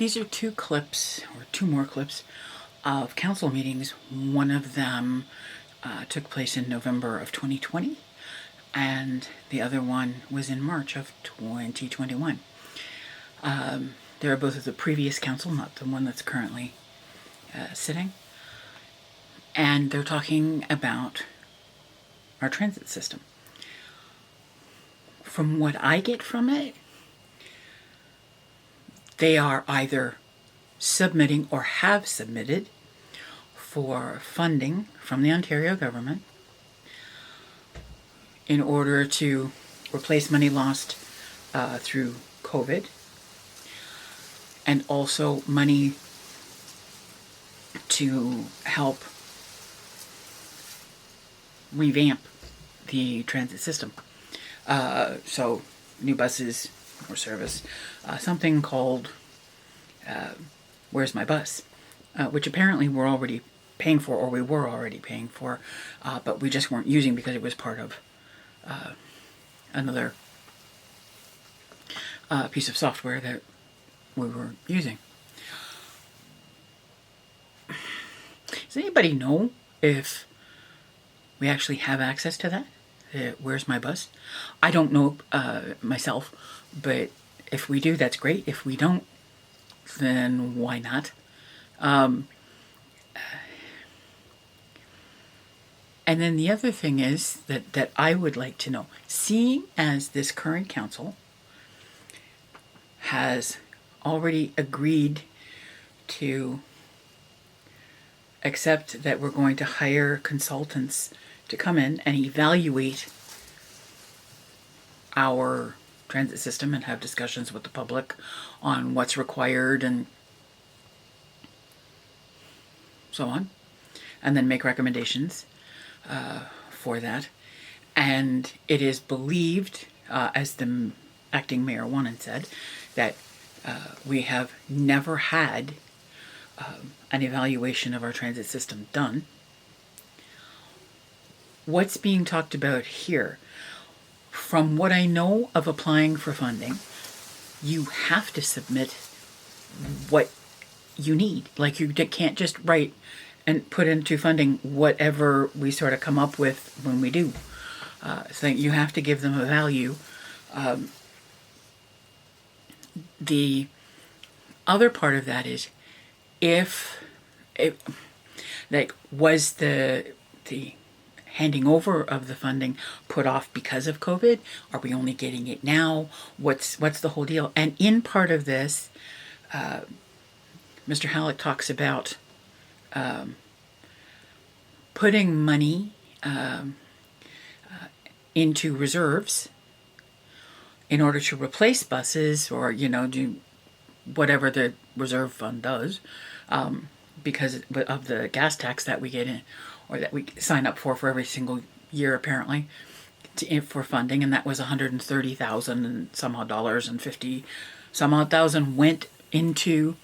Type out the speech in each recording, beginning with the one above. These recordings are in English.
These are two clips, or two more clips, of council meetings. One of them took place in November of 2020, and the other one was in March of 2021. They are both of the previous council, not the one that's currently sitting. And they're talking about our transit system. From what I get from it, they are either submitting or have submitted for funding from the Ontario government in order to replace money lost through COVID, and also money to help revamp the transit system. So new buses, more service, something called Where's My Bus, which apparently we're already paying for, or we were already paying for, but we just weren't using because it was part of another piece of software that we were using. Does anybody know if we actually have access to that? Where's My Bus? I don't know myself, but if we do, that's great. If we don't, then why not? And then the other thing is that I would like to know, seeing as this current council has already agreed to accept that we're going to hire consultants to come in and evaluate our transit system and have discussions with the public on what's required and so on, and then make recommendations for that. And it is believed, as the acting mayor Wanan said, that we have never had an evaluation of our transit system done. What's being talked about here, from what I know of applying for funding, you have to submit what you need. Like, you can't just write and put into funding whatever we sort of come up with when we do. So you have to give them a value. The other part of that is, if it, like, was the handing over of the funding put off because of COVID? Are we only getting it now? What's the whole deal? And in part of this, Mr. Halleck talks about putting money into reserves in order to replace buses, or, do whatever the reserve fund does, because of the gas tax that we get in, or that we sign up for every single year, apparently, for funding. And that was $130,000 and some odd dollars, and 50 some odd thousand went into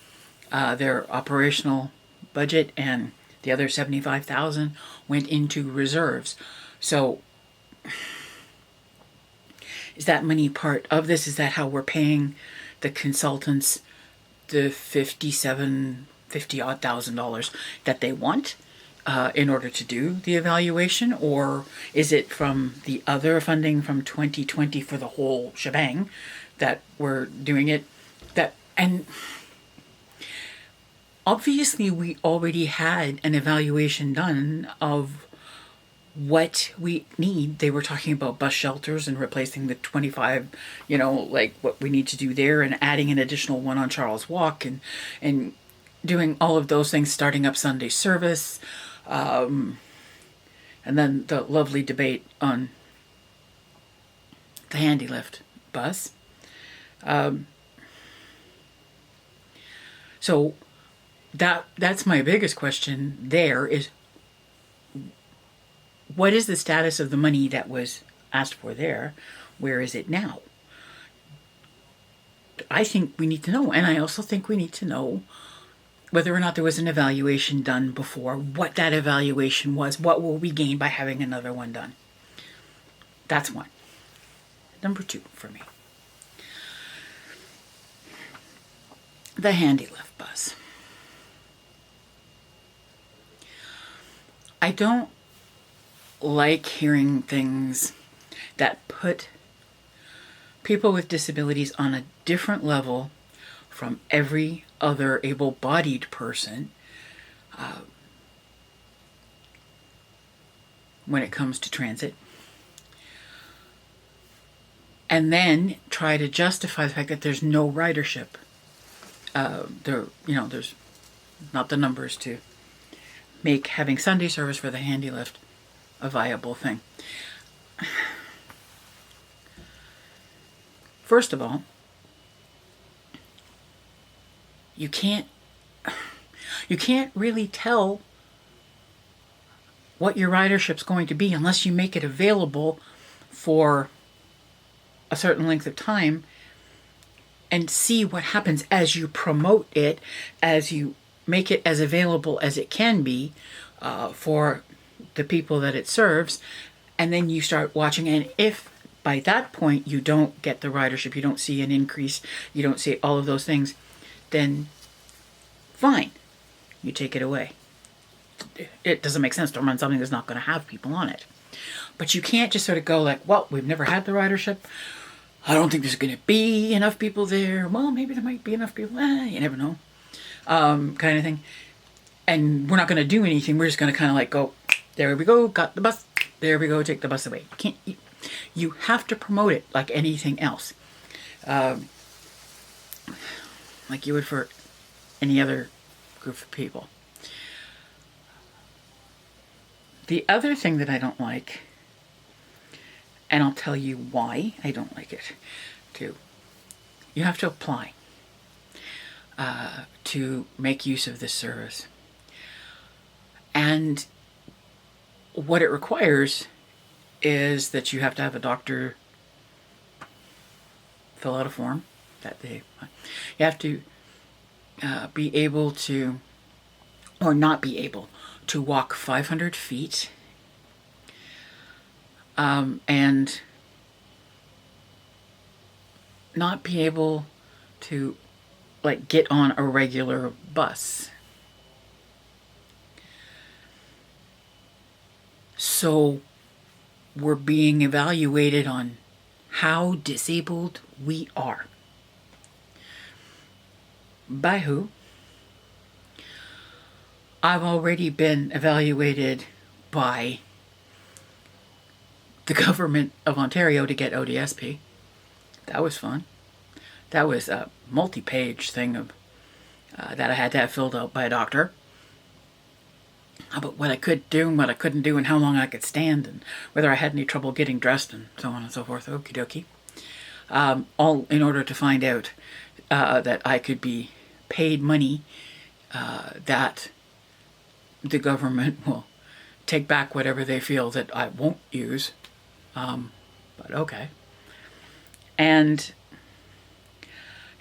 their operational budget, and the other 75,000 went into reserves. So is that money part of this? Is that how we're paying the consultants the $50,000 that they want in order to do the evaluation? Or is it from the other funding from 2020 for the whole shebang that we're doing it? And obviously we already had an evaluation done of what we need. They were talking about bus shelters and replacing the 25, like what we need to do there, and adding an additional one on Charles Walk, and doing all of those things, starting up Sunday service, and then the lovely debate on the handy lift bus. So that's my biggest question there, is what is the status of the money that was asked for there? Where is it now? I think we need to know. And I also think we need to know whether or not there was an evaluation done before, what that evaluation was, what will we gain by having another one done. That's one. Number two for me. the handy lift bus. I don't like hearing things that put people with disabilities on a different level from every other able-bodied person when it comes to transit, and then try to justify the fact that there's no ridership. There's not the numbers to make having Sunday service for the handy lift a viable thing. First of all, you can't really tell what your ridership's going to be unless you make it available for a certain length of time and see what happens as you promote it, as you make it as available as it can be for the people that it serves. And then you start watching, and if by that point you don't get the ridership, you don't see an increase, you don't see all of those things, then fine, you take it away. It doesn't make sense to run something that's not going to have people on it. But you can't just sort of go like, well, we've never had the ridership. I don't think there's going to be enough people there. Well, maybe there might be enough people. You never know. Kind of thing. And we're not going to do anything. We're just going to kind of like go, there we go, got the bus. There we go, take the bus away. You have to promote it like anything else. Like you would for any other group of people. The other thing that I don't like, and I'll tell you why I don't like it, too. You have to apply to make use of this service. And what it requires is that you have to have a doctor fill out a form that you have to be able to, or not be able to walk 500 feet and not be able to like get on a regular bus. So we're being evaluated on how disabled we are. By who? I've already been evaluated by the government of Ontario to get ODSP. That was fun. That was a multi-page thing of that I had to have filled out by a doctor about what I could do and what I couldn't do and how long I could stand and whether I had any trouble getting dressed and so on and so forth. Okie dokie. All in order to find out that I could be paid money that the government will take back whatever they feel that I won't use. But okay. And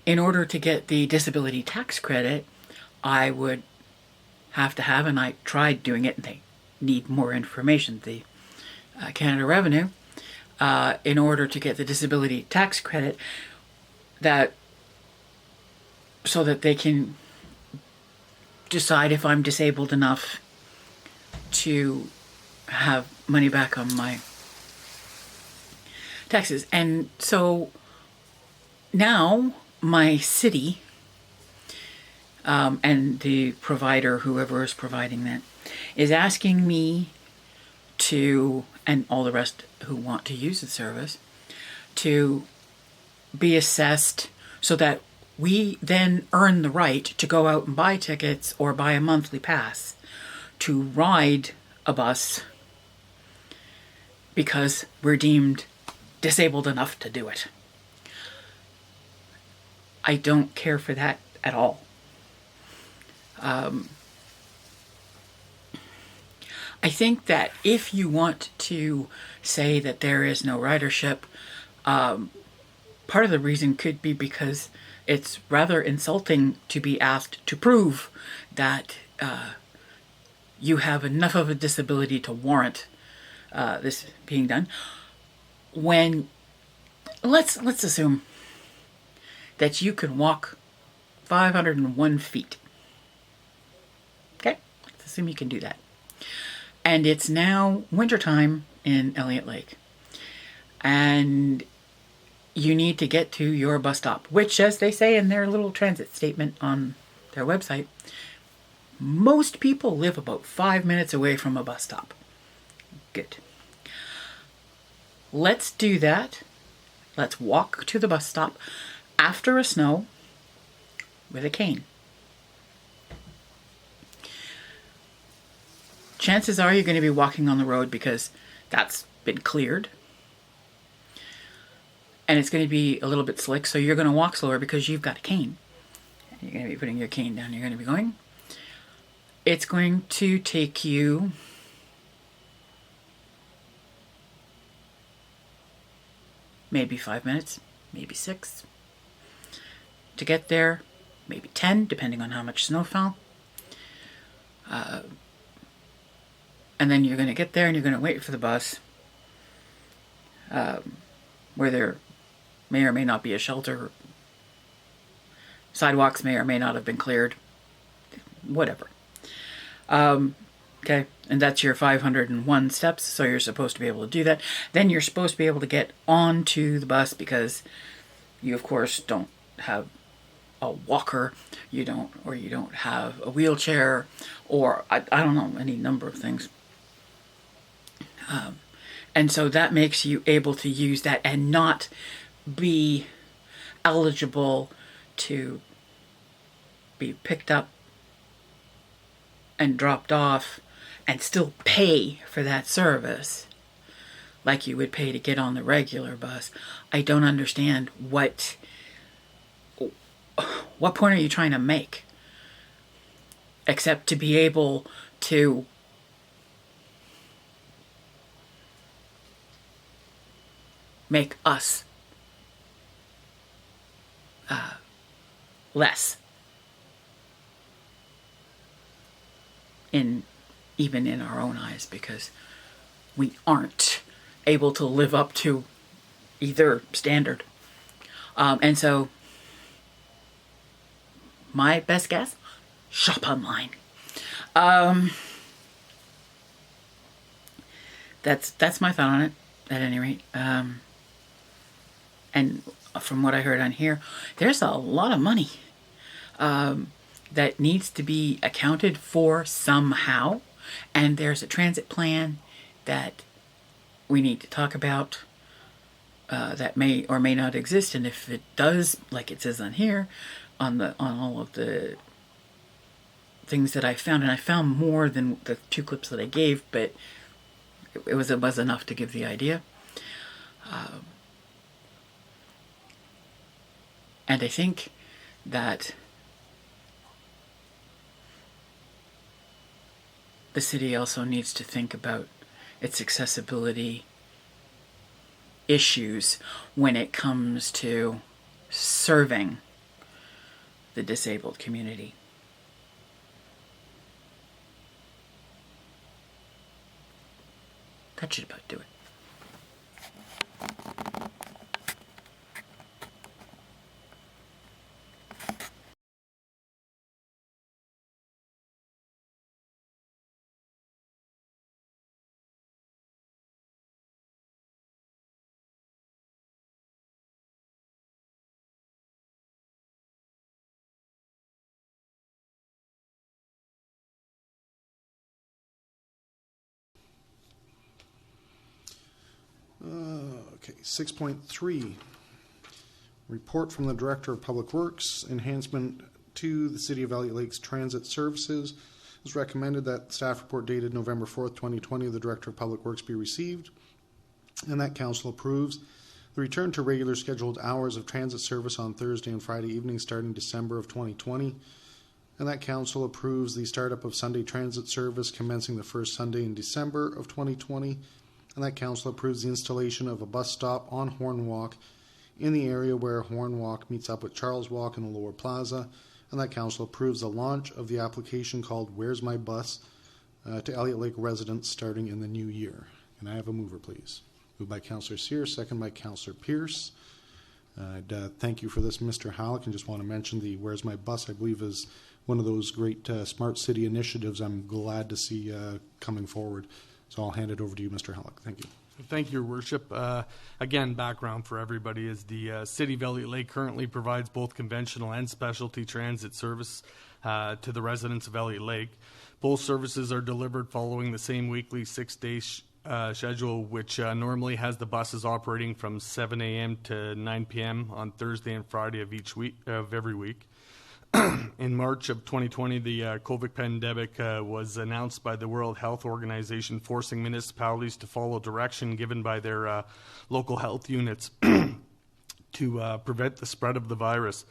in order to get the disability tax credit, I would have to have, and I tried doing it, and they need more information, the Canada Revenue, in order to get the disability tax credit, that so that they can decide if I'm disabled enough to have money back on my taxes. And so now my city and the provider, whoever is providing that, is asking me to, and all the rest who want to use the service, to be assessed so that we then earn the right to go out and buy tickets or buy a monthly pass to ride a bus because we're deemed disabled enough to do it. I don't care for that at all. I think that if you want to say that there is no ridership, part of the reason could be because it's rather insulting to be asked to prove that you have enough of a disability to warrant this being done. When let's assume that you can walk 501 feet. Okay, let's assume you can do that. And it's now wintertime in Elliot Lake. And you need to get to your bus stop, which, as they say in their little transit statement on their website, most people live about 5 minutes away from a bus stop. Good. Let's do that. Let's walk to the bus stop after a snow with a cane. Chances are you're going to be walking on the road because that's been cleared. And it's going to be a little bit slick, so you're going to walk slower because you've got a cane. You're going to be putting your cane down. You're going to be going. It's going to take you maybe 5 minutes, maybe 6 to get there, maybe 10, depending on how much snow fell. And then you're going to get there and you're going to wait for the bus, where there may or may not be a shelter. Sidewalks may or may not have been cleared. Whatever. Okay, and that's your 501 steps, so you're supposed to be able to do that. Then you're supposed to be able to get onto the bus because you, of course, don't have a walker, you don't have a wheelchair, or I don't know, any number of things. And so that makes you able to use that and not be eligible to be picked up and dropped off and still pay for that service like you would pay to get on the regular bus. I don't understand what point are you trying to make, except to be able to make us less even in our own eyes, because we aren't able to live up to either standard. And so my best guess, shop online. That's my thought on it, at any rate. And from what I heard on here, there's a lot of money that needs to be accounted for somehow. And there's a transit plan that we need to talk about that may or may not exist. And if it does, like it says on here, on all of the things that I found, and I found more than the 2 clips that I gave, but it was enough to give the idea. And I think that the city also needs to think about its accessibility issues when it comes to serving the disabled community. That should about do it. Okay, 6.3, report from the Director of Public Works, enhancement to the City of Elliot Lake's transit services. It's recommended that staff report dated November 4th, 2020 of the Director of Public Works be received, and that Council approves the return to regular scheduled hours of transit service on Thursday and Friday evenings starting December of 2020, and that Council approves the startup of Sunday transit service commencing the first Sunday in December of 2020, and that Council approves the installation of a bus stop on Horn Walk in the area where Horn Walk meets up with Charles Walk in the Lower Plaza, and that Council approves the launch of the application called Where's My Bus to Elliot Lake residents starting in the new year. Can I have a mover, please? Moved by Councillor Sear, second by Councillor Pierce. Thank you for this, Mr. Halleck, and just want to mention the Where's My Bus, I believe, is one of those great smart city initiatives I'm glad to see coming forward. So I'll hand it over to you, Mr. Halleck. Thank you. Thank you, Your Worship. Again, background for everybody is the City of Elliot Lake currently provides both conventional and specialty transit service to the residents of Elliot Lake. Both services are delivered following the same weekly 6-day schedule, which normally has the buses operating from 7 a.m. to 9 p.m. on Thursday and Friday of every week. In March of 2020, the COVID pandemic was announced by the World Health Organization, forcing municipalities to follow direction given by their local health units to prevent the spread of the virus.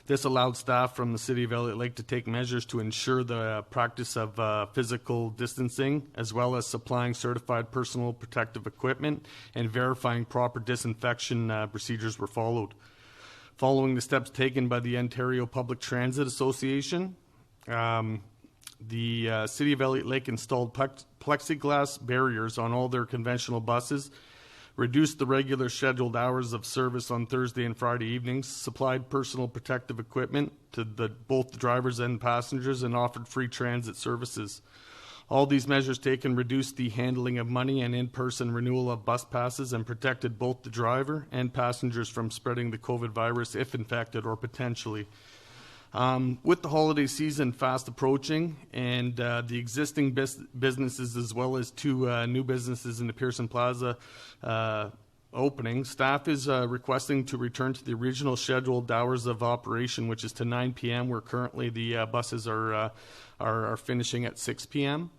This allowed staff from the City of Elliot Lake to take measures to ensure the practice of physical distancing, as well as supplying certified personal protective equipment and verifying proper disinfection procedures were followed. Following the steps taken by the Ontario Public Transit Association, the City of Elliot Lake installed plexiglass barriers on all their conventional buses, reduced the regular scheduled hours of service on Thursday and Friday evenings, supplied personal protective equipment to both the drivers and passengers, and offered free transit services. All these measures taken reduced the handling of money and in-person renewal of bus passes and protected both the driver and passengers from spreading the COVID virus if infected or potentially. With the holiday season fast approaching and the existing businesses as well as two new businesses in the Pearson Plaza opening, staff is requesting to return to the original scheduled hours of operation, which is to 9 p.m., where currently the buses are finishing at 6 p.m.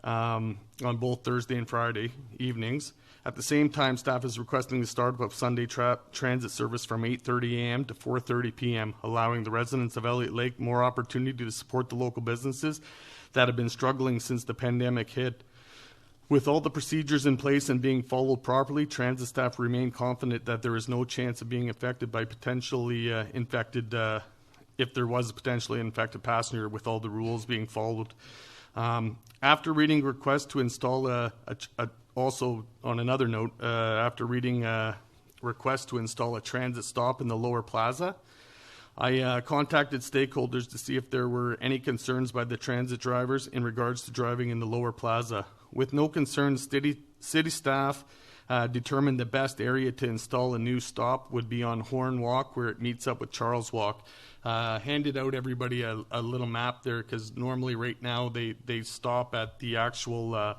On both Thursday and Friday evenings. At the same time, staff is requesting the start of Sunday transit service from 8:30 a.m. to 4:30 p.m., allowing the residents of Elliot Lake more opportunity to support the local businesses that have been struggling since the pandemic hit. With all the procedures in place and being followed properly, transit staff remain confident that there is no chance of being affected by potentially infected, if there was a potentially infected passenger, with all the rules being followed. After reading requests to install also on another note, after reading requests to install a transit stop in the lower plaza, I contacted stakeholders to see if there were any concerns by the transit drivers in regards to driving in the lower plaza. With no concerns, city staff determined the best area to install a new stop would be on Horn Walk, where it meets up with Charles Walk. Handed out everybody a little map there, because normally right now they stop at the actual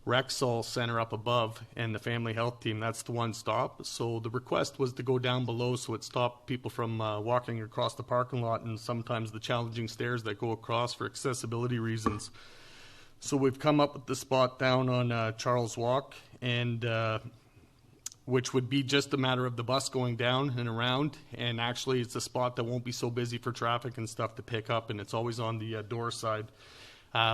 Rexall Center up above, and the family health team, that's the one stop. So the request was to go down below so it stopped people from walking across the parking lot and sometimes the challenging stairs that go across for accessibility reasons. So we've come up with the spot down on Charles Walk, and which would be just a matter of the bus going down and around, and actually it's a spot that won't be so busy for traffic and stuff to pick up, and it's always on the door side,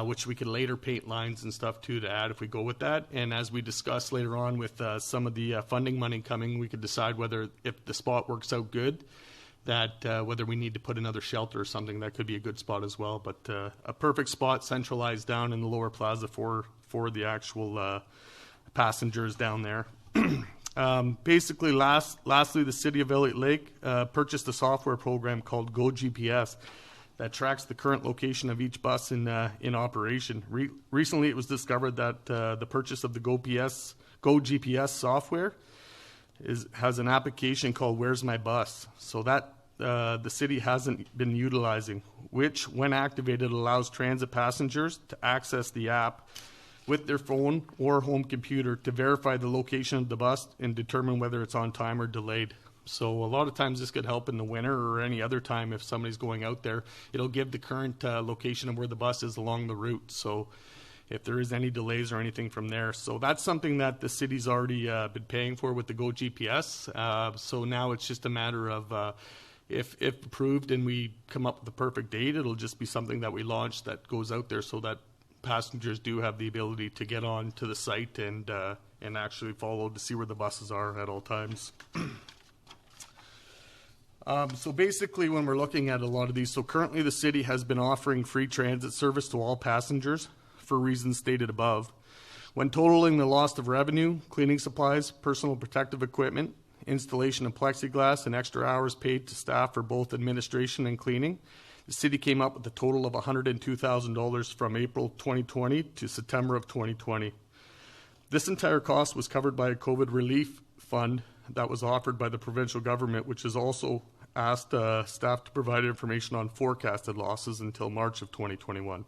which we could later paint lines and stuff too to add if we go with that. And as we discuss later on with some of the funding money coming, we could decide whether, if the spot works out good, that whether we need to put another shelter or something. That could be a good spot as well. But a perfect spot centralized down in the lower plaza for the actual passengers down there. Basically, lastly, the City of Elliot Lake purchased a software program called Go GPS that tracks the current location of each bus in operation. Recently, it was discovered that the purchase of the Go GPS software has an application called Where's My Bus? So that the city hasn't been utilizing, which, when activated, allows transit passengers to access the app with their phone or home computer to verify the location of the bus and determine whether it's on time or delayed. So a lot of times this could help in the winter or any other time if somebody's going out there. It'll give the current location of where the bus is along the route, so if there is any delays or anything from there. So that's something that the city's already been paying for with the Go GPS. So now it's just a matter of if approved and we come up with the perfect date, it'll just be something that we launch that goes out there so that passengers do have the ability to get on to the site and actually follow to see where the buses are at all times. So basically, when we're looking at a lot of these, so currently the city has been offering free transit service to all passengers for reasons stated above. When totaling the loss of revenue, cleaning supplies, personal protective equipment, installation of plexiglass and extra hours paid to staff for both administration and cleaning. The city came up with a total of $102,000 from April 2020 to September of 2020. This entire cost was covered by a COVID relief fund that was offered by the provincial government, which has also asked staff to provide information on forecasted losses until March of 2021,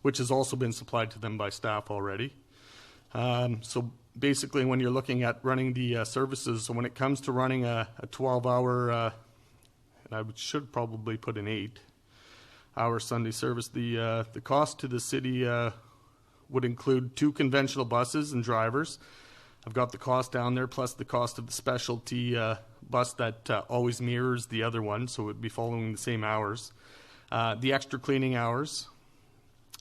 which has also been supplied to them by staff already. So basically, when you're looking at running the services, so when it comes to running a 12-hour, and I should probably put an 8-hour Sunday service, the cost to the city would include 2 conventional buses and drivers. I've got the cost down there, plus the cost of the specialty bus that always mirrors the other one, so it would be following the same hours. The extra cleaning hours,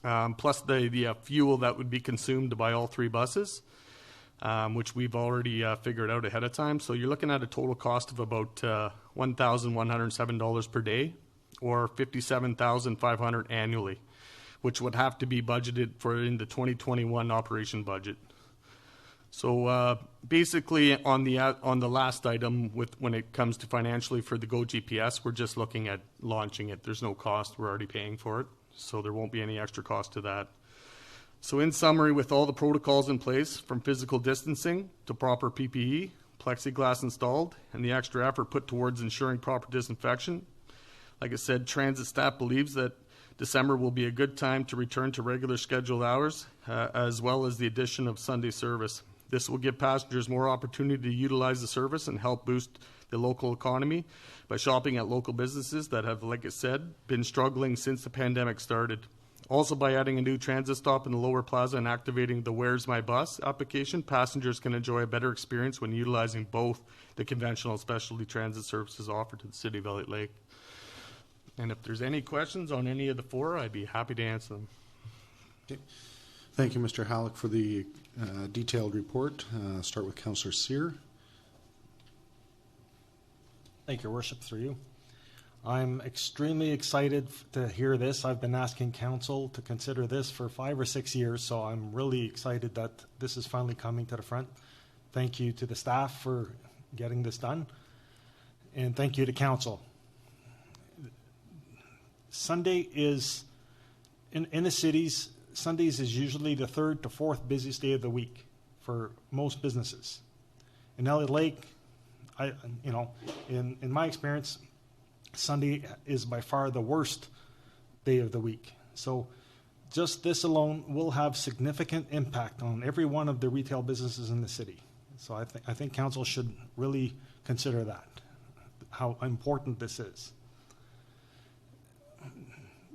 plus the fuel that would be consumed to buy all 3 buses, which we've already figured out ahead of time. So you're looking at a total cost of about $1,107 per day, or $57,500 annually, which would have to be budgeted for in the 2021 operation budget. So basically, on the last item, when it comes to financially for the Go GPS, we're just looking at launching it. There's no cost; we're already paying for it, so there won't be any extra cost to that. So in summary, with all the protocols in place, from physical distancing to proper PPE, plexiglass installed, and the extra effort put towards ensuring proper disinfection, like I said, transit staff believes that December will be a good time to return to regular scheduled hours, as well as the addition of Sunday service. This will give passengers more opportunity to utilize the service and help boost the local economy by shopping at local businesses that have, like I said, been struggling since the pandemic started. Also, by adding a new transit stop in the Lower Plaza and activating the Where's My Bus application, passengers can enjoy a better experience when utilizing both the conventional and specialty transit services offered to the City of Elliot Lake. And if there's any questions on any of the 4, I'd be happy to answer them. Okay. Thank you, Mr. Halleck, for the detailed report. Start with Councillor Sear. Thank you, Your Worship, through you. I'm extremely excited to hear this. I've been asking council to consider this for 5 or 6 years, so I'm really excited that this is finally coming to the front. Thank you to the staff for getting this done, and thank you to council. Sunday is, in the cities, Sundays is usually the 3rd to 4th busiest day of the week for most businesses. In Elliot Lake, in my experience, Sunday is by far the worst day of the week. So just this alone will have significant impact on every one of the retail businesses in the city. So I think council should really consider that, how important this is.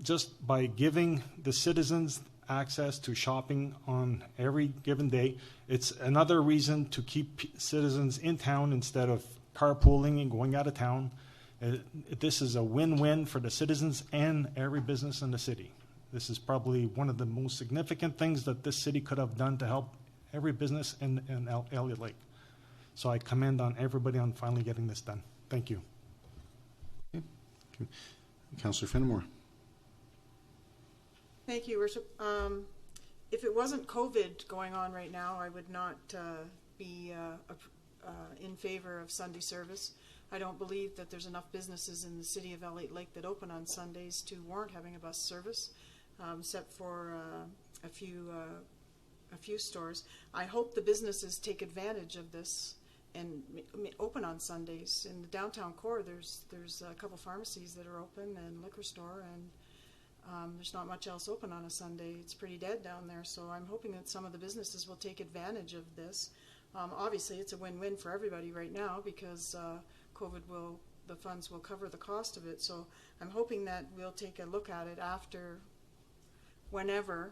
Just by giving the citizens access to shopping on every given day, it's another reason to keep citizens in town instead of carpooling and going out of town. This is a win-win for the citizens and every business in the city. This is probably one of the most significant things that this city could have done to help every business in Elliot Lake. So I commend on everybody on finally getting this done. Thank you. Okay. Councillor Fenimore. Thank you, Worship. If it wasn't COVID going on right now, I would not be in favor of Sunday service. I don't believe that there's enough businesses in the city of Elliot Lake that open on Sundays to warrant having a bus service, except for a few stores. I hope the businesses take advantage of this and open on Sundays. In the downtown core, there's a couple pharmacies that are open and liquor store, and there's not much else open on a Sunday. It's pretty dead down there, so I'm hoping that some of the businesses will take advantage of this. Obviously, it's a win-win for everybody right now because the funds will cover the cost of it. So I'm hoping that we'll take a look at it after, whenever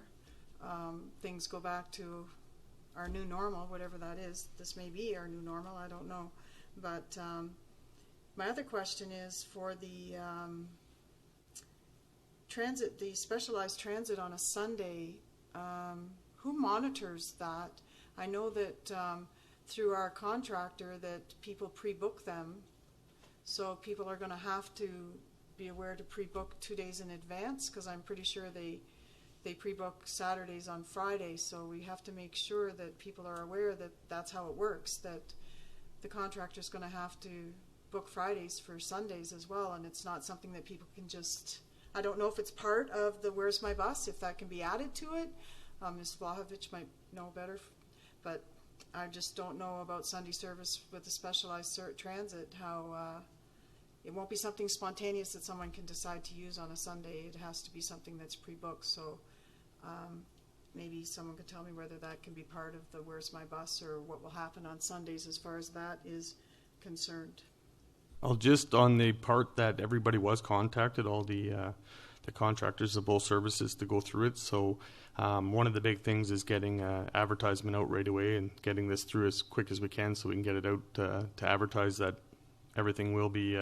things go back to our new normal, whatever that is. This may be our new normal, I don't know. But my other question is for the transit, the specialized transit on a Sunday, who monitors that? I know that through our contractor that people pre-book them, so people are going to have to be aware to pre-book 2 days in advance, because I'm pretty sure they pre-book Saturdays on Fridays, so we have to make sure that people are aware that that's how it works, that the contractor's going to have to book Fridays for Sundays as well, and it's not something that people can just, I don't know if it's part of the Where's My Bus, if that can be added to it. Ms. Vlahovic might know better, but I just don't know about Sunday service with the specialized transit, how it won't be something spontaneous that someone can decide to use on a Sunday. It has to be something that's pre-booked, so maybe someone could tell me whether that can be part of the Where's My Bus or what will happen on Sundays as far as that is concerned. Well, just on the part that everybody was contacted, all the contractors of both services to go through it. So one of the big things is getting advertisement out right away and getting this through as quick as we can so we can get it out to advertise that everything will be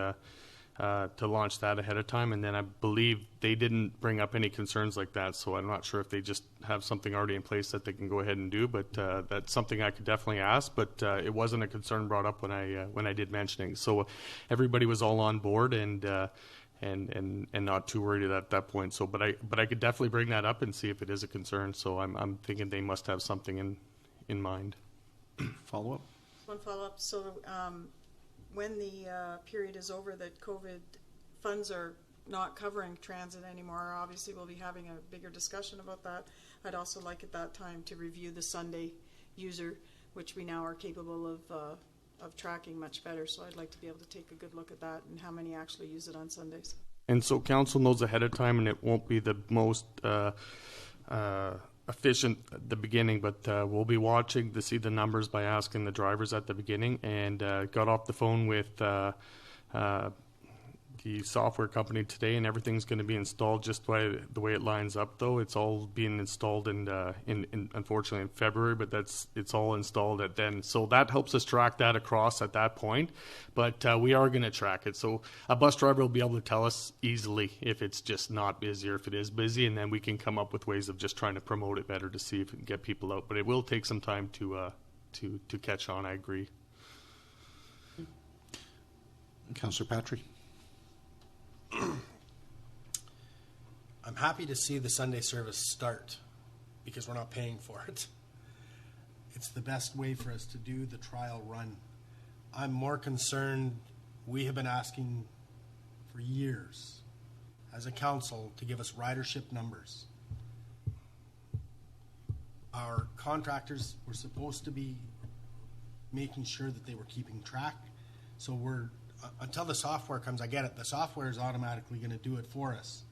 to launch that ahead of time. And then I believe they didn't bring up any concerns like that, so I'm not sure if they just have something already in place that they can go ahead and do, but that's something I could definitely ask, but it wasn't a concern brought up when I did mentioning. So everybody was all on board and not too worried at that point. So, but I could definitely bring that up and see if it is a concern. So I'm thinking they must have something in mind. Follow up? One follow-up. So when the period is over that COVID funds are not covering transit anymore, obviously we'll be having a bigger discussion about that. I'd also like at that time to review the Sunday user, which we now are capable of tracking much better. So I'd like to be able to take a good look at that and how many actually use it on Sundays. And so council knows ahead of time, and it won't be the most efficient at the beginning, but we'll be watching to see the numbers by asking the drivers at the beginning, and got off the phone with the software company today, and everything's going to be installed just by the way it lines up. Though it's all being installed in unfortunately in February, but it's all installed at then. So that helps us track that across at that point. But we are going to track it. So a bus driver will be able to tell us easily if it's just not busy or if it is busy, and then we can come up with ways of just trying to promote it better to see if we can get people out. But it will take some time to catch on. I agree. Councillor Patrick. I'm happy to see the Sunday service start because we're not paying for it. It's the best way for us to do the trial run. I'm more concerned, we have been asking for years as a council to give us ridership numbers. Our contractors were supposed to be making sure that they were keeping track. So until the software comes, I get it, the software is automatically going to do it for us.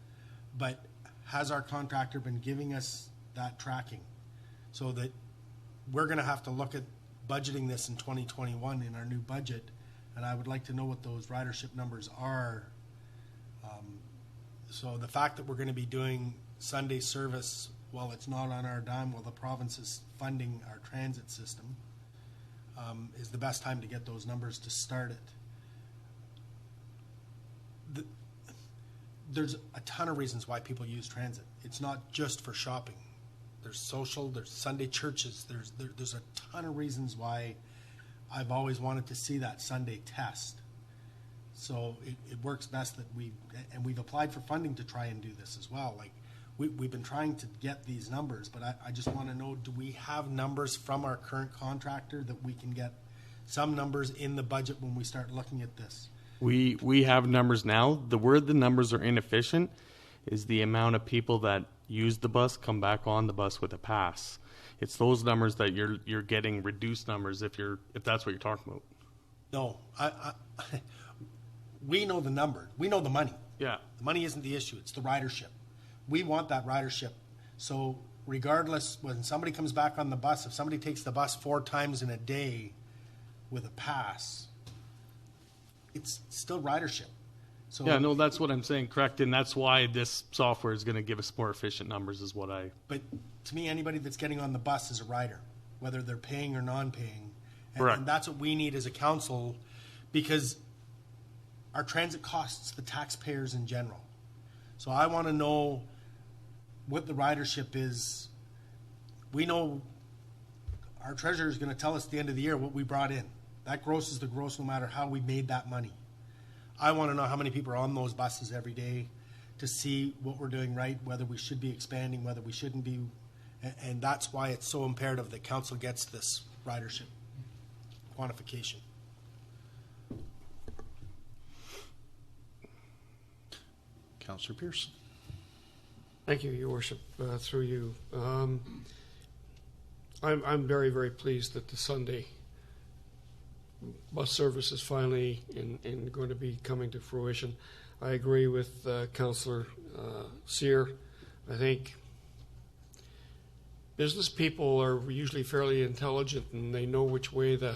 But has our contractor been giving us that tracking so that we're going to have to look at budgeting this in 2021 in our new budget? And I would like to know what those ridership numbers are. So the fact that we're going to be doing Sunday service while it's not on our dime, while the province is funding our transit system, is the best time to get those numbers to start it. There's a ton of reasons why people use transit. It's not just for shopping. There's social, there's Sunday churches, there's a ton of reasons why I've always wanted to see that Sunday test. So it works best that we've applied for funding to try and do this as well. Like we've been trying to get these numbers, but I just want to know, do we have numbers from our current contractor that we can get some numbers in the budget when we start looking at this? We have numbers now. The word the numbers are inefficient is the amount of people that use the bus come back on the bus with a pass. It's those numbers that you're getting reduced numbers if that's what you're talking about. No, we know the number. We know the money. Yeah. The money isn't the issue. It's the ridership. We want that ridership. So regardless, when somebody comes back on the bus, if somebody takes the bus 4 times in a day with a pass, it's still ridership. So yeah, no, that's what I'm saying, correct, and that's why this software is going to give us more efficient numbers is what I... But to me, anybody that's getting on the bus is a rider, whether they're paying or non-paying. And that's what we need as a council, because our transit costs the taxpayers in general. So I want to know what the ridership is. We know our treasurer is going to tell us at the end of the year what we brought in. That gross is the gross no matter how we made that money. I want to know how many people are on those buses every day to see what we're doing right, whether we should be expanding, whether we shouldn't be. And that's why it's so imperative that council gets this ridership quantification. Councillor Pierce. Thank you, Your Worship. Through you, I'm very, very pleased that the Sunday bus service is finally going to be coming to fruition. I agree with Councillor Sear. I think business people are usually fairly intelligent, and they know which way the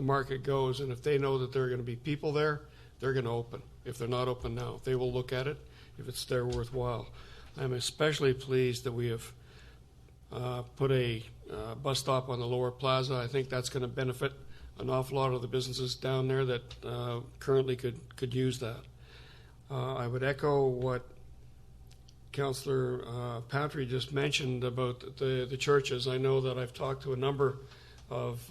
market goes. And if they know that there are going to be people there, they're going to open. If they're not open now, they will look at it if it's there worthwhile. I'm especially pleased that we have put a bus stop on the Lower Plaza. I think that's going to benefit an awful lot of the businesses down there that currently could use that. I would echo what Councillor Patry just mentioned about the churches. I know that I've talked to a number of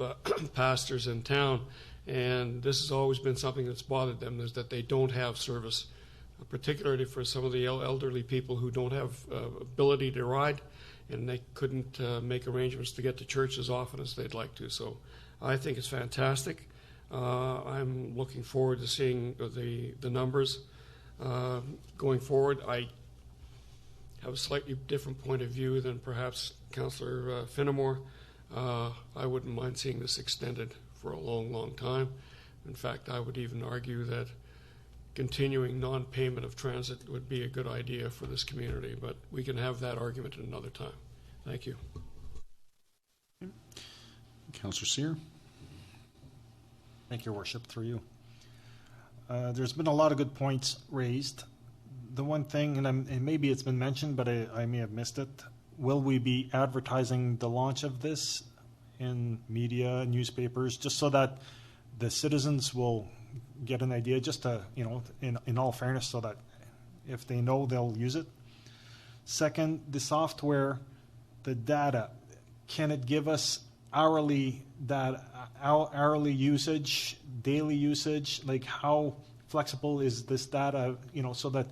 pastors in town, and this has always been something that's bothered them, is that they don't have service, particularly for some of the elderly people who don't have ability to ride, and they couldn't make arrangements to get to church as often as they'd like to. So I think it's fantastic. I'm looking forward to seeing the numbers going forward. I have a slightly different point of view than perhaps Councillor Finnemore. I wouldn't mind seeing this extended for a long, long time. In fact, I would even argue that continuing non-payment of transit would be a good idea for this community, but we can have that argument at another time. Thank you. Councillor Sear. Thank you, Your Worship, through you. There's been a lot of good points raised. The one thing, and maybe it's been mentioned, but I may have missed it, will we be advertising the launch of this in media, newspapers, just so that the citizens will get an idea, just to, in all fairness, so that if they know, they'll use it? Second, the software, the data, can it give us hourly data, hourly usage, daily usage? Like, how flexible is this data, so that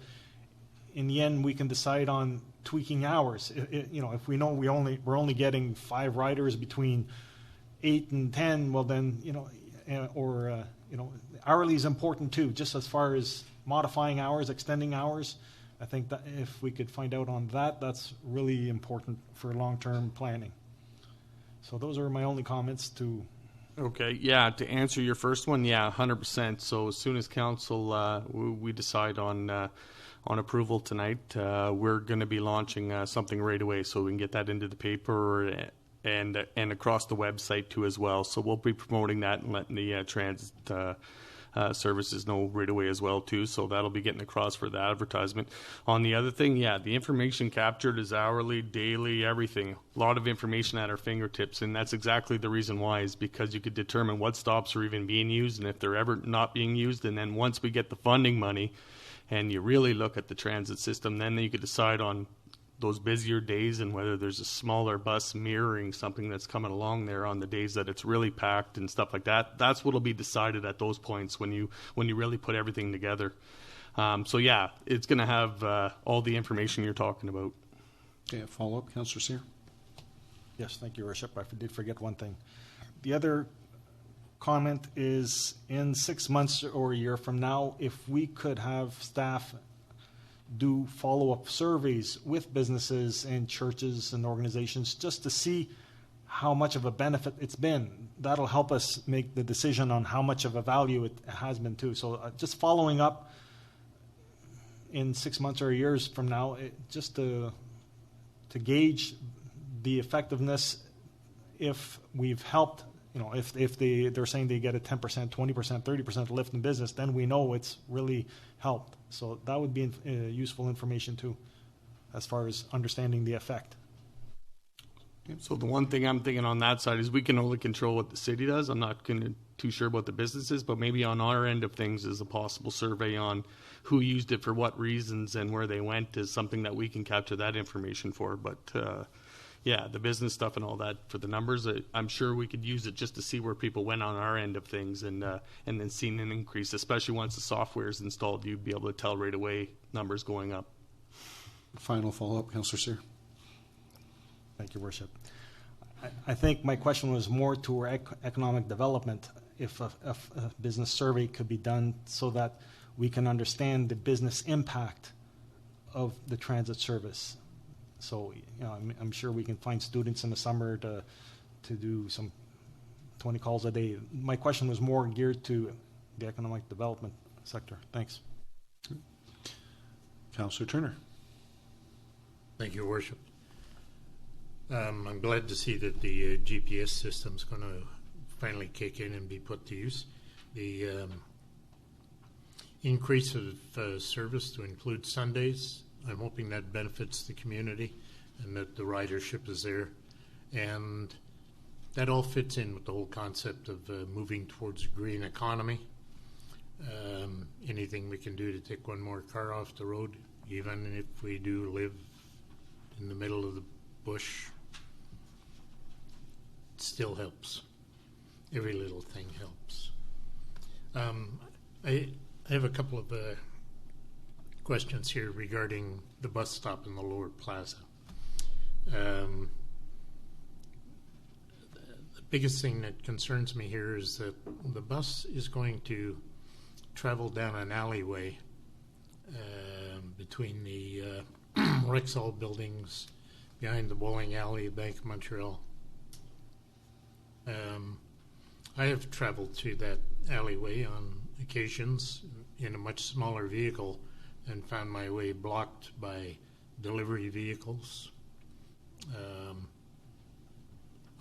in the end we can decide on tweaking hours? If we know we're only getting 5 riders between 8 and 10, well then, hourly is important too, just as far as modifying hours, extending hours. I think that if we could find out on that, that's really important for long-term planning. So those are my only comments to. Okay, yeah, to answer your first one, yeah, 100%. So as soon as council, we decide on approval tonight, we're going to be launching something right away, so we can get that into the paper and across the website too as well. So we'll be promoting that and letting the transit services know right away as well too. So that'll be getting across for the advertisement. On the other thing, yeah, the information captured is hourly, daily, everything. A lot of information at our fingertips, and that's exactly the reason why, is because you could determine what stops are even being used and if they're ever not being used. And then once we get the funding money and you really look at the transit system, then you could decide on those busier days and whether there's a smaller bus mirroring something that's coming along there on the days that it's really packed and stuff like that. That's what'll be decided at those points when you really put everything together. So yeah, it's going to have all the information you're talking about. Okay, a follow-up, Councillor Sear. Yes, thank you, Your Worship. I did forget one thing. The other comment is, in 6 months or a year from now, if we could have staff do follow-up surveys with businesses and churches and organizations just to see how much of a benefit it's been, that'll help us make the decision on how much of a value it has been too. So just following up in 6 months or years from now, just to gauge the effectiveness, if we've helped, if they're saying they get a 10%, 20%, 30% lift in business, then we know it's really helped. So that would be useful information too, as far as understanding the effect. So the one thing I'm thinking on that side is we can only control what the city does. I'm not too sure about the businesses, but maybe on our end of things is a possible survey on who used it for what reasons and where they went is something that we can capture that information for. But yeah, the business stuff and all that for the numbers, I'm sure we could use it just to see where people went on our end of things and then seeing an increase, especially once the software is installed. You'd be able to tell right away numbers going up. Final follow-up, Councillor Sear. Thank you, Worship. I think my question was more to our economic development, if a business survey could be done so that we can understand the business impact of the transit service. So, I'm sure we can find students in the summer to do some 20 calls a day. My question was more geared to the economic development sector. Thanks. Councillor Turner. Thank you, Worship. I'm glad to see that the GPS system's going to finally kick in and be put to use. The increase of service to include Sundays, I'm hoping that benefits the community and that the ridership is there. And that all fits in with the whole concept of moving towards a green economy. Anything we can do to take one more car off the road, even if we do live in the middle of the bush, it still helps. Every little thing helps. I have a couple of questions here regarding the bus stop in the Lower Plaza. The biggest thing that concerns me here is that the bus is going to travel down an alleyway between the Rexall buildings, behind the bowling alley, Bank of Montreal. I have traveled through that alleyway on occasions in a much smaller vehicle and found my way blocked by delivery vehicles.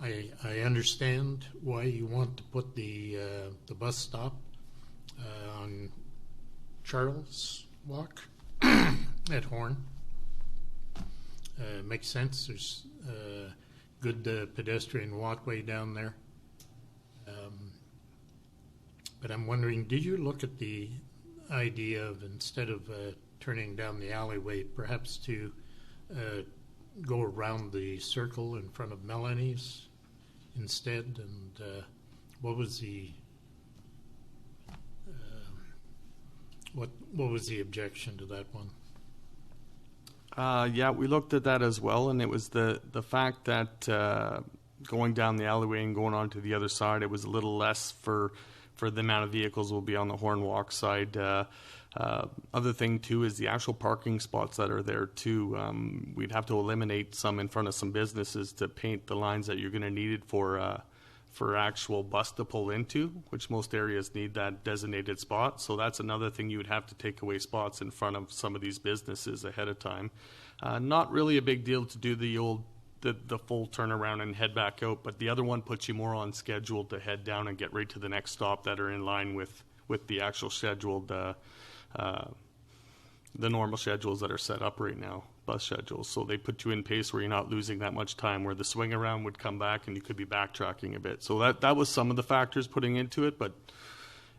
I understand why you want to put the bus stop on Charles Walk at Horn. Makes sense. There's a good pedestrian walkway down there. But I'm wondering, did you look at the idea of, instead of turning down the alleyway, perhaps to go around the circle in front of Melanie's instead? And what was the what was the objection to that one? Yeah, we looked at that as well, and it was the fact that going down the alleyway and going on to the other side, it was a little less for the amount of vehicles will be on the Horn Walk side. Other thing too is the actual parking spots that are there too. We'd have to eliminate some in front of some businesses to paint the lines that you're going to need it for actual bus to pull into, which most areas need that designated spot. So that's another thing, you would have to take away spots in front of some of these businesses ahead of time. Not really a big deal to do the full turnaround and head back out, but the other one puts you more on schedule to head down and get right to the next stop that are in line with the actual scheduled, the normal schedules that are set up right now, bus schedules. So they put you in pace where you're not losing that much time, where the swing around would come back and you could be backtracking a bit. So that was some of the factors putting into it, but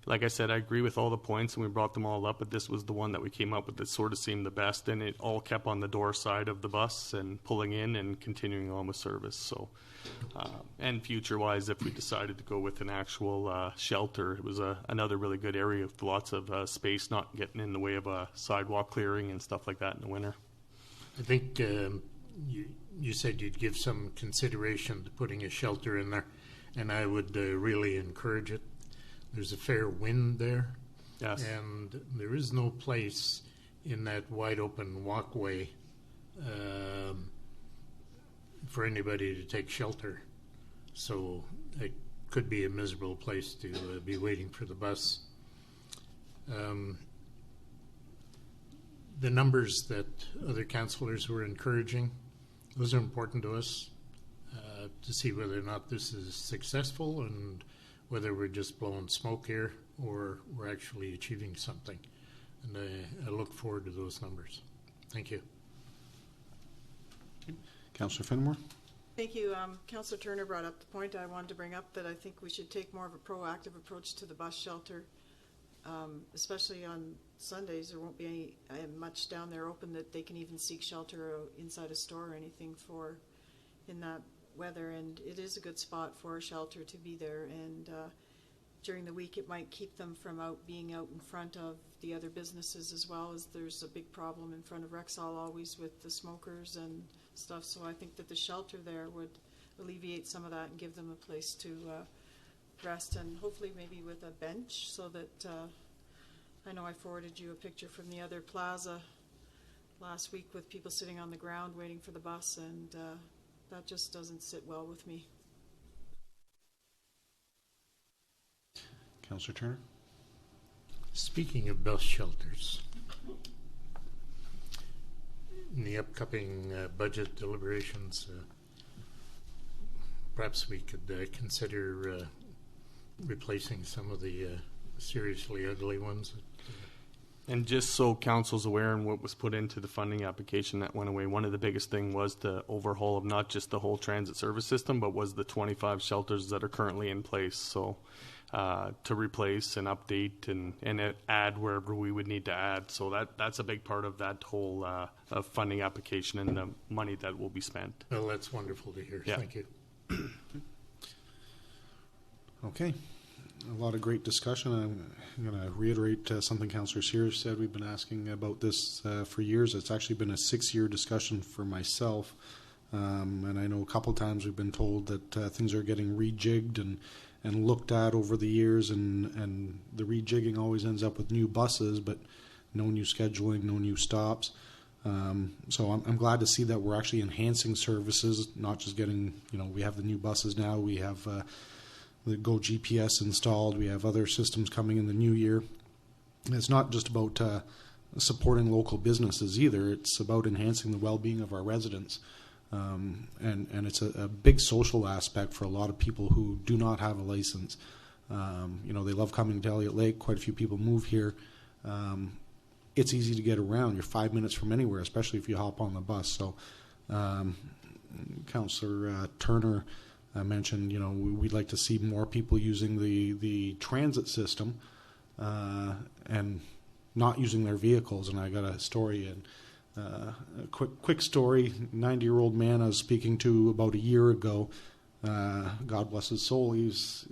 like I said, I agree with all the points and we brought them all up, but this was the one that we came up with that sort of seemed the best, and it all kept on the door side of the bus and pulling in and continuing on with service. So, and future-wise, if we decided to go with an actual shelter, it was another really good area with lots of space, not getting in the way of sidewalk clearing and stuff like that in the winter. I think you said you'd give some consideration to putting a shelter in there, and I would really encourage it. There's a fair wind there. Yes. And there is no place in that wide open walkway for anybody to take shelter. So it could be a miserable place to be waiting for the bus. The numbers that other councillors were encouraging, those are important to us to see whether or not this is successful and whether we're just blowing smoke here or we're actually achieving something. And I look forward to those numbers. Thank you. Councillor Fenimore. Thank you. Councillor Turner brought up the point I wanted to bring up, that I think we should take more of a proactive approach to the bus shelter, especially on Sundays. There won't be much down there open that they can even seek shelter inside a store or anything for in that weather, and it is a good spot for a shelter to be there. And during the week, it might keep them from being out in front of the other businesses, as well as there's a big problem in front of Rexall always with the smokers and stuff. So I think that the shelter there would alleviate some of that and give them a place to rest, and hopefully maybe with a bench, so that I know I forwarded you a picture from the other plaza last week with people sitting on the ground waiting for the bus, and that just doesn't sit well with me. Councillor Turner? Speaking of bus shelters, in the upcoming budget deliberations, perhaps we could consider replacing some of the seriously ugly ones. And just so council's aware and what was put into the funding application that went away, one of the biggest thing was the overhaul of not just the whole transit service system, but was the 25 shelters that are currently in place. So to replace and update and add wherever we would need to add. So that's a big part of that whole funding application and the money that will be spent. Well, that's wonderful to hear. Yeah. Thank you. Okay. A lot of great discussion. I'm going to reiterate something Councillor Sears said. We've been asking about this for years. It's actually been a 6-year discussion for myself. And I know a couple times we've been told that things are getting rejigged and looked at over the years, and the rejigging always ends up with new buses, but no new scheduling, no new stops. So I'm glad to see that we're actually enhancing services, not just getting, we have the new buses now, we have the Go GPS installed. We have other systems coming in the new year. And it's not just about supporting local businesses either. It's about enhancing the well-being of our residents. And it's a big social aspect for a lot of people who do not have a license. They love coming to Elliot Lake. Quite a few people move here. It's easy to get around. You're 5 minutes from anywhere, especially if you hop on the bus. So Councillor Turner mentioned, we'd like to see more people using the transit system and not using their vehicles. And I got a story, and a quick story. 90-year-old man I was speaking to about a year ago. God bless his soul. He was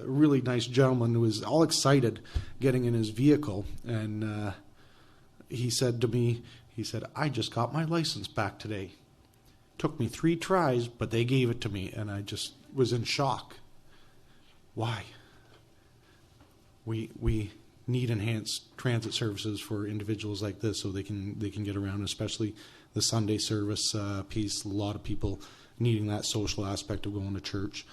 a really nice gentleman who was all excited getting in his vehicle, and he said to me, I just got my license back today. Took me 3 tries, but they gave it to me, and I just was in shock. Why? We need enhanced transit services for individuals like this, so they can get around, especially the Sunday service piece. A lot of people needing that social aspect of going to church.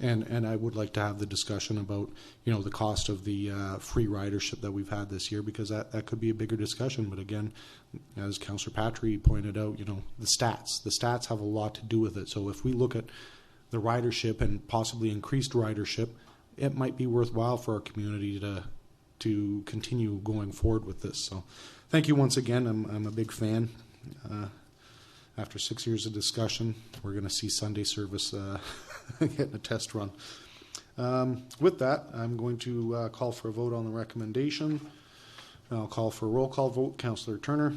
And I would like to have the discussion about, the cost of the free ridership that we've had this year, because that could be a bigger discussion. But again, as Councillor Patry pointed out, the stats have a lot to do with it. So if we look at the ridership and possibly increased ridership, it might be worthwhile for our community to continue going forward with this. So thank you once again. I'm a big fan. After 6 years of discussion, we're going to see Sunday service getting a test run. With that, I'm going to call for a vote on the recommendation. I'll call for a roll call vote. Councillor Turner.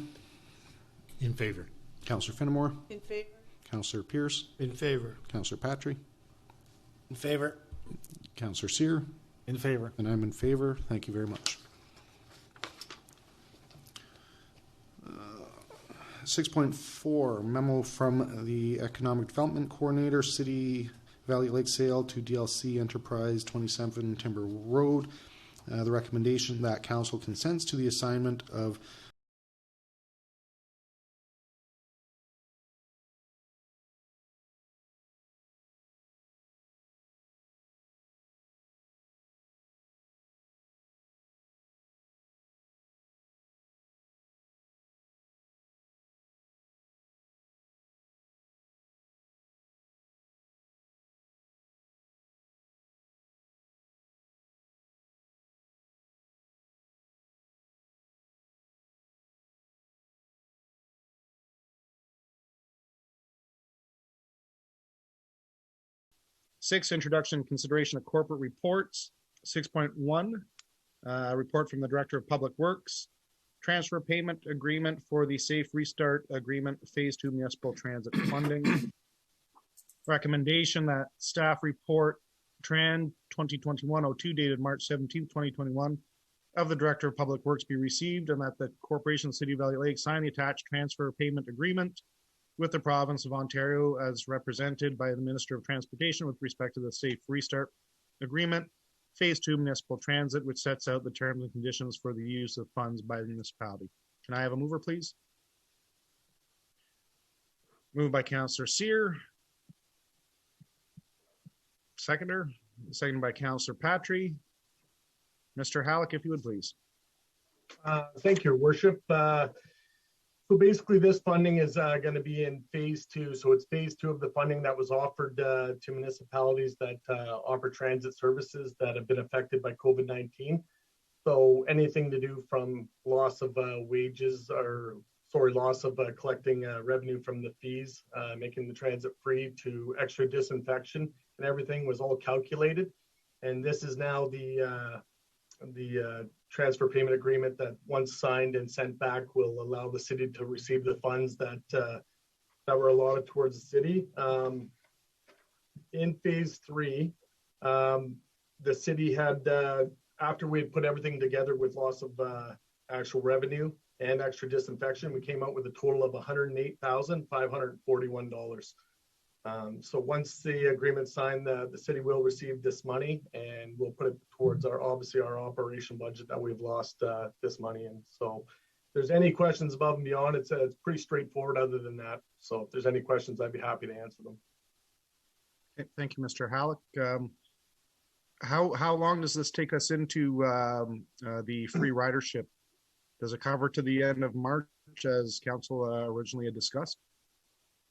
In favor. Councillor Finnemore. In favor. Councillor Pierce. In favor. Councillor Patry. In favor. Councillor Sear. In favor. And I'm in favor. Thank you very much. 6.4, memo from the Economic Development Coordinator, City Valley Lake Sale to DLC Enterprise 27 Timber Road. The recommendation that Council consents to the assignment of Six, introduction and consideration of corporate reports. 6.1, report from the Director of Public Works. Transfer payment agreement for the Safe Restart Agreement Phase 2 Municipal Transit Funding. Recommendation that staff report TRAN 2021-02 dated March 17, 2021 of the Director of Public Works be received, and that the Corporation of the City of Valley Lake sign the attached transfer payment agreement with the province of Ontario as represented by the Minister of Transportation with respect to the Safe Restart Agreement, Phase 2 Municipal Transit, which sets out the terms and conditions for the use of funds by the municipality. Can I have a mover, please? Moved by Councillor Seer. Seconded by Councillor Patry. Mr. Halleck, if you would please. Thank you, Your Worship. So basically, this funding is going to be in phase 2. So it's phase 2 of the funding that was offered to municipalities that offer transit services that have been affected by COVID-19. So anything to do from loss of wages or loss of collecting revenue from the fees, making the transit free, to extra disinfection and everything was all calculated. And this is now the transfer payment agreement that, once signed and sent back, will allow the city to receive the funds that were allotted towards the city. In phase 3, the city had, after we had put everything together with loss of actual revenue and extra disinfection, we came out with a total of $108,541. So once the agreement's signed, the city will receive this money, and we'll put it towards our operation budget that we've lost this money in. So if there's any questions above and beyond, it's pretty straightforward other than that. So if there's any questions, I'd be happy to answer them. Okay, thank you, Mr. Halleck. How long does this take us into the free ridership? Does it cover to the end of March, as council originally had discussed?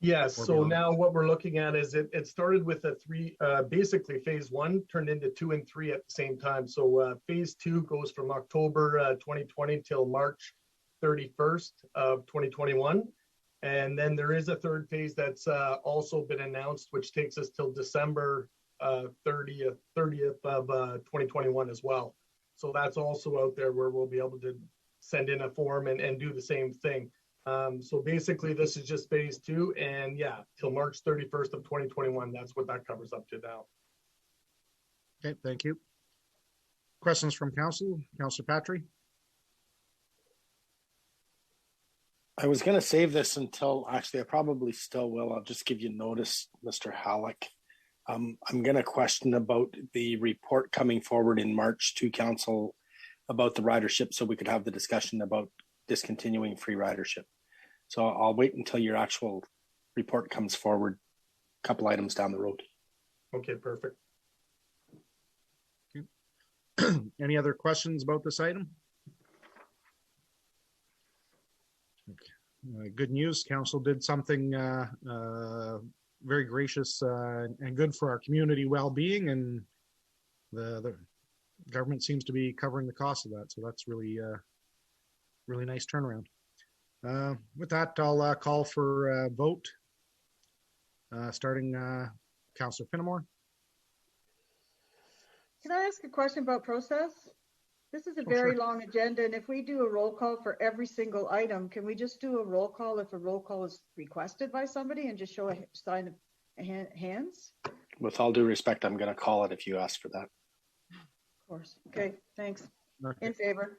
Yes. So now what we're looking at is it started with a 3, basically phase 1 turned into 2 and 3 at the same time. So phase 2 goes from October 2020 till March 31st of 2021. And then there is a third phase that's also been announced, which takes us till December 30th of 2021 as well. So that's also out there where we'll be able to send in a form and do the same thing. So basically this is just phase 2, and yeah, till March 31st of 2021, that's what that covers up to now. Okay, thank you. Questions from council? Councillor Patry? I was going to save this until, actually, I probably still will. I'll just give you notice, Mr. Halleck. I'm going to question about the report coming forward in March to council about the ridership, so we could have the discussion about discontinuing free ridership. So I'll wait until your actual report comes forward, a couple items down the road. Okay, perfect. Okay. Any other questions about this item? Okay. Good news. Council did something very gracious and good for our community well-being, and the government seems to be covering the cost of that. So that's really, really nice turnaround. With that, I'll call for a vote, starting Councillor Finnemore. Can I ask a question about process? This is a very long agenda, and if we do a roll call for every single item, can we just do a roll call if a roll call is requested by somebody and just show a sign of hands? With all due respect, I'm going to call it if you ask for that. Of course. Okay, thanks. Okay. In favor.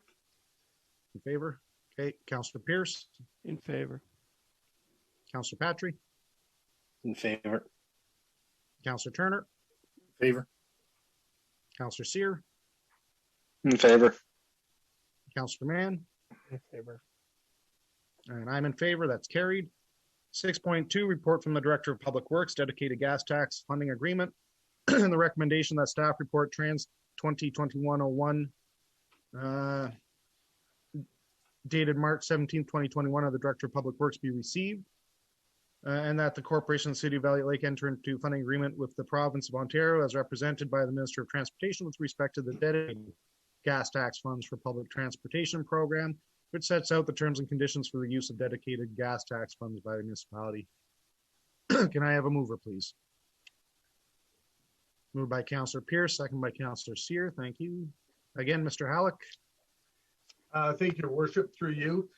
In favor. Okay, Councillor Pierce. In favor. Councillor Patry. In favor. Councillor Turner. In favor. Councillor Seer. In favor. Councillor Mann. In favor. And I'm in favor. That's carried. 6.2, report from the Director of Public Works, dedicated gas tax funding agreement. And the recommendation that staff report trans 2021-01 dated March 17, 2021 of the Director of Public Works be received, and that the Corporation of the City of Elliot Lake enter into funding agreement with the Province of Ontario as represented by the Minister of Transportation with respect to the dedicated gas tax funds for public transportation program, which sets out the terms and conditions for the use of dedicated gas tax funds by the municipality. Can I have a mover, please? Moved by Councillor Pierce, second by Councillor Seer. Thank you. Again, Mr. Halleck. Thank you, Your Worship, through you.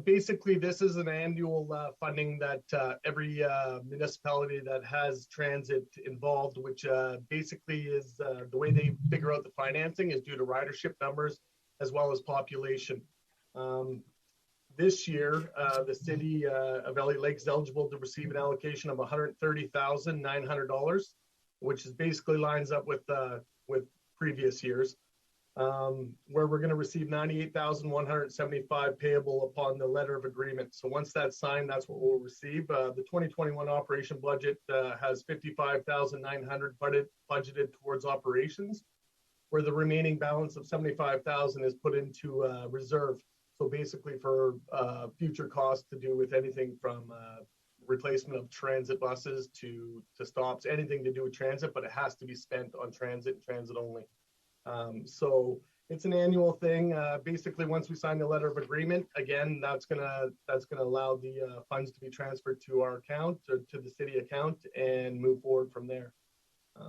Basically, this is an annual funding that every municipality that has transit involved, which basically is the way they figure out the financing is due to ridership numbers as well as population. This year, the city of Elliot Lake is eligible to receive an allocation of $130,900, which is basically lines up with previous years. where we're going to receive $98,175 payable upon the letter of agreement. So once that's signed, that's what we'll receive. The 2021 operation budget has $55,900 budgeted towards operations, where the remaining balance of $75,000 is put into reserve. So basically for future costs to do with anything from replacement of transit buses to stops, anything to do with transit, but it has to be spent on transit and transit only. So it's an annual thing. Basically, once we sign the letter of agreement, again, that's gonna allow the funds to be transferred to our account, to the city account, and move forward from there.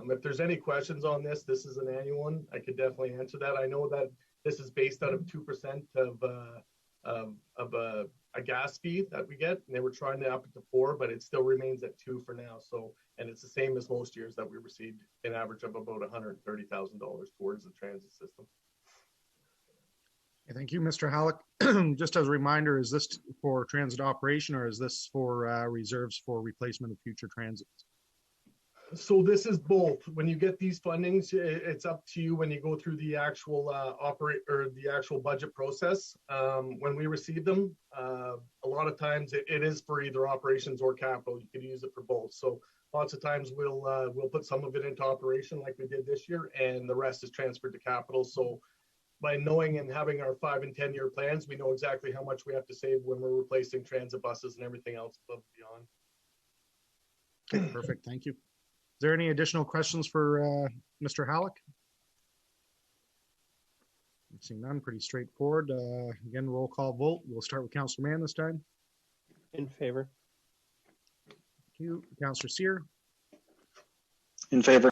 If there's any questions on this, this is an annual one. I could definitely answer that. I know that this is based out of 2% of a gas fee that we get, and they were trying to up it to 4%, but it still remains at 2% for now. So, and it's the same as most years that we received an average of about $130,000 towards the transit system. Thank you, Mr. Halleck. Just as a reminder, is this for transit operation or is this for reserves for replacement of future transits? So this is both. When you get these fundings, it's up to you when you go through the actual the actual budget process. When we receive them, a lot of times it is for either operations or capital. You could use it for both. So lots of times we'll put some of it into operation like we did this year, and the rest is transferred to capital. So by knowing and having our 5 and 10 year plans, we know exactly how much we have to save when we're replacing transit buses and everything else above and beyond. Okay, perfect. Thank you. Is there any additional questions for Mr. Halleck? Seeing none, pretty straightforward. Again, roll call vote. We'll start with Councillor Mann this time. In favor. Thank you. Councillor Sear. In favor.